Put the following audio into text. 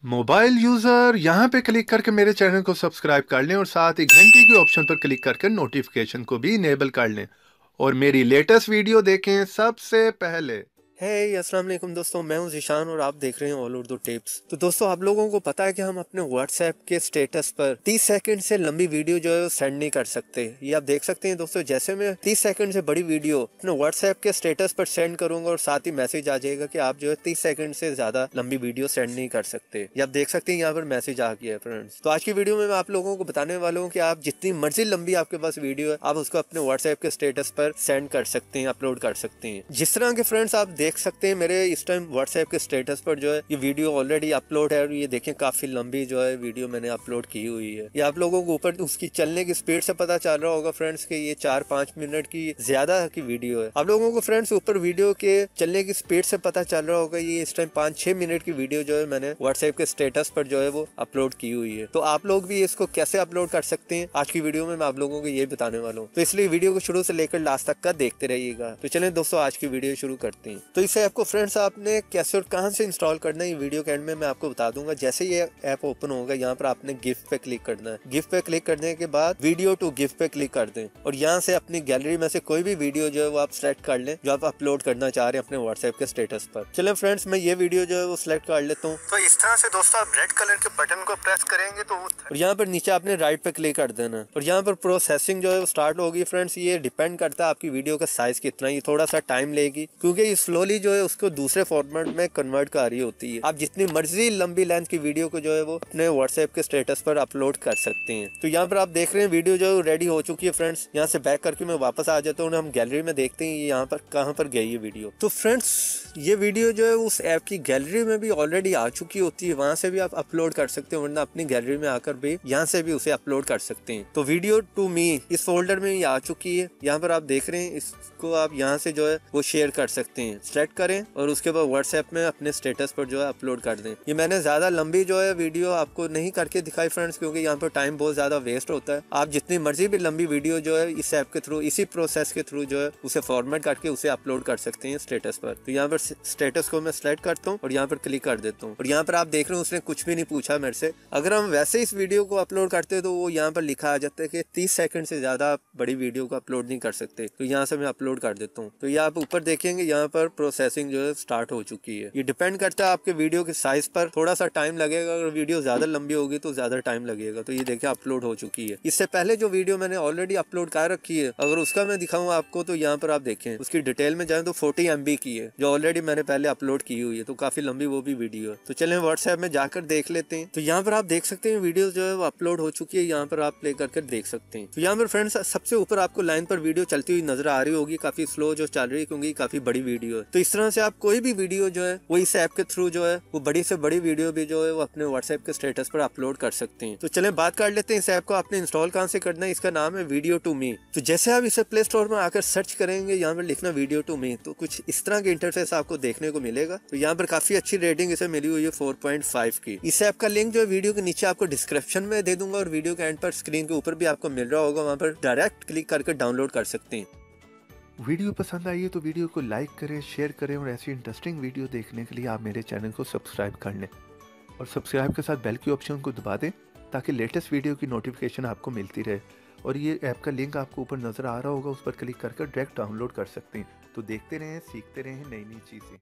Mobile user यहाँ पे click करके मेरे चैनल को सब्सक्राइब कर लें और साथ ही घंटी के ऑप्शन पर क्लिक करके नोटिफिकेशन को भी इनेबल कर लें और मेरी लेटेस्ट वीडियो देखें सबसे पहले। अस्सलाम वालेकुम दोस्तों, मैं हूं ज़ीशान और आप देख रहे हैं ऑल उर्दू टिप्स। तो दोस्तों, आप लोगों को पता है कि हम अपने व्हाट्सएप के स्टेटस पर 30 सेकंड से लंबी वीडियो जो है वो सेंड नहीं कर सकते। ये आप देख सकते हैं दोस्तों, जैसे मैं 30 सेकंड से बड़ी वीडियो अपने व्हाट्सएप के स्टेटस पर सेंड करूंगा और साथ ही मैसेज आ जाएगा कि आप जो है 30 सेकंड से ज्यादा लंबी वीडियो सेंड नहीं कर सकते। ये आप देख सकते हैं, यहाँ पर मैसेज आ गया है फ्रेंड्स। तो आज की वीडियो में मैं आप लोगों को बताने वाला हूँ कि आप जितनी मर्जी लंबी आपके पास वीडियो है, आप उसको अपने व्हाट्सएप के स्टेटस पर सेंड कर सकते हैं, अपलोड कर सकते हैं। जिस तरह के फ्रेंड्स आप देख सकते हैं मेरे इस टाइम व्हाट्सएप के स्टेटस पर जो है ये वीडियो ऑलरेडी अपलोड है और ये देखें काफी लंबी जो है वीडियो मैंने अपलोड की हुई है। ये आप लोगों को ऊपर उसकी चलने की स्पीड से पता चल रहा होगा फ्रेंड्स कि ये 4-5 मिनट की ज्यादा की वीडियो है। आप लोगों को फ्रेंड्स ऊपर वीडियो के चलने की स्पीड से पता चल रहा होगा ये इस टाइम 5-6 मिनट की वीडियो जो है मैंने व्हाट्सएप के स्टेटस पर जो है वो अपलोड की हुई है। तो आप लोग भी इसको कैसे अपलोड कर सकते हैं आज की वीडियो में मैं आप लोगों को ये बताने वाला हूँ। तो इसलिए वीडियो को शुरू से लेकर लास्ट तक का देखते रहिएगा। तो चलें दोस्तों, आज की वीडियो शुरू करते हैं। तो इस ऐप को फ्रेंड्स आपने कैसे और कहां से इंस्टॉल करना है ये वीडियो के एंड में मैं आपको बता दूंगा। जैसे ये ऐप ओपन होगा, यहाँ पर आपने गिफ्ट पे क्लिक करना है। गिफ्ट पे क्लिक करने के बाद वीडियो टू गिफ्ट पे क्लिक कर दें और यहाँ से अपनी गैलरी में से कोई भी वीडियो जो है वो आप सिलेक्ट कर लें जो आप अपलोड करना चाह रहे हैं अपने व्हाट्सएप के स्टेटस पर। चलें फ्रेंड्स, मैं ये वीडियो जो है वो सिलेक्ट कर लेता हूँ। तो इस तरह से दोस्तों आप रेड कलर के बटन को प्रेस करेंगे तो और यहाँ पर नीचे आपने राइट पे क्लिक कर देना और यहाँ पर प्रोसेसिंग जो है वो स्टार्ट होगी। फ्रेंड्स, ये डिपेंड करता है आपकी वीडियो का साइज कितना, ये थोड़ा सा टाइम लेगी क्योंकि ये स्लोली जो है उसको दूसरे फॉर्मेट में कन्वर्ट कर रही होती है। आप जितनी मर्जी लंबी लेंथ की वीडियो को जो है वो अपने व्हाट्सएप के स्टेटस पर अपलोड कर सकते हैं। तो यहाँ पर आप देख रहे हैं वीडियो जो है रेडी हो चुकी है फ्रेंड्स। यहाँ से बैक करके मैं वापस आ जाता हूँ, हम गैलरी में देखते हैं यहाँ पर कहाँ पर गई है वीडियो। तो फ्रेंड्स, ये वीडियो जो है उस ऐप की गैलरी में भी ऑलरेडी आ चुकी होती है, वहां से भी आप अपलोड कर सकते हो, वरना अपनी गैलरी में आकर भी यहाँ से भी उसे अपलोड कर सकते हैं। तो वीडियो टू मी इस फोल्डर में ये आ चुकी है। यहाँ पर आप देख रहे हैं, इसको आप यहाँ से जो है वो शेयर कर सकते हैं। सेलेक्ट करें और उसके बाद व्हाट्सएप में अपने स्टेटस पर जो है अपलोड कर दें। ये मैंने ज्यादा लंबी जो है वीडियो आपको नहीं करके दिखाई फ्रेंड्स, क्योंकि यहाँ पर टाइम बहुत ज्यादा वेस्ट होता है। आप जितनी मर्जी भी लंबी वीडियो जो है इस ऐप के थ्रू, इसी प्रोसेस के थ्रू जो है उसे फॉर्मेट करके उसे अपलोड कर सकते हैं स्टेटस पर। तो यहाँ पर स्टेटस को मैं सिलेक्ट करता हूँ और यहाँ पर क्लिक कर देता हूँ और यहाँ पर आप देख रहे हो उसने कुछ भी नहीं पूछा मेरे से। अगर हम वैसे इस वीडियो को अपलोड करते हैं तो वो यहाँ पर लिखा आ जाता है कि 30 सेकंड से ज्यादा बड़ी वीडियो को अपलोड नहीं कर सकते। तो यहाँ से मैं अपलोड कर देता हूँ। तो ये आप ऊपर देखेंगे यहाँ पर प्रोसेसिंग जो है स्टार्ट हो चुकी है। ये डिपेंड करता है आपके वीडियो के साइज पर, थोड़ा सा टाइम लगेगा। अगर वीडियो ज्यादा लंबी होगी तो ज्यादा टाइम लगेगा। तो ये देखिए अपलोड हो चुकी है। इससे पहले जो वीडियो मैंने ऑलरेडी अपलोड कर रखी है, अगर उसका मैं दिखाऊँ आपको तो यहाँ पर आप देखें उसकी डिटेल में जाए तो 40 MB की है जो ऑलरेडी मैंने पहले अपलोड की हुई है। तो काफी लंबी वो भी वीडियो है। तो चलें व्हाट्सएप में जाकर देख लेते हैं। तो यहाँ पर आप देख सकते हैं वीडियो जो है वो अपलोड हो चुकी है। यहाँ पर आप प्ले करके देख सकते हैं। तो यहाँ पर फ्रेंड्स सबसे ऊपर आपको लाइन पर वीडियो चलती हुई नजर आ रही होगी, काफी स्लो जो चल रही है क्योंकि काफी बड़ी वीडियो है। तो इस तरह से आप कोई भी वीडियो जो है वो इस ऐप के थ्रू जो है वो बड़ी से बड़ी वीडियो भी जो है वो अपने व्हाट्सएप के स्टेटस पर अपलोड कर सकते हैं। तो चलें बात कर लेते हैं इस ऐप को आपने इंस्टॉल कहाँ से करना है। इसका नाम है वीडियो टू मी। तो जैसे आप इसे प्ले स्टोर में आकर सर्च करेंगे, यहाँ पर लिखना वीडियो टू मी, तो कुछ इस तरह के इंटरफेस आपको देखने को मिलेगा। तो यहाँ पर काफी अच्छी रेटिंग इसे मिली हुई है 4.5 की। इस ऐप का लिंक जो है वीडियो के नीचे आपको डिस्क्रिप्शन में दे दूंगा और वीडियो के एंड पर स्क्रीन के ऊपर भी आपको मिल रहा होगा, वहाँ पर डायरेक्ट क्लिक करके डाउनलोड कर सकते हैं। वीडियो पसंद आई है तो वीडियो को लाइक करें, शेयर करें और ऐसी इंटरेस्टिंग वीडियो देखने के लिए आप मेरे चैनल को सब्सक्राइब कर लें और सब्सक्राइब के साथ बेल के ऑप्शन को दबा दें ताकि लेटेस्ट वीडियो की नोटिफिकेशन आपको मिलती रहे। और ये ऐप का लिंक आपको ऊपर नज़र आ रहा होगा, उस पर क्लिक करके डायरेक्ट डाउनलोड कर सकते हैं। तो देखते रहें, सीखते रहें नई नई चीज़ें।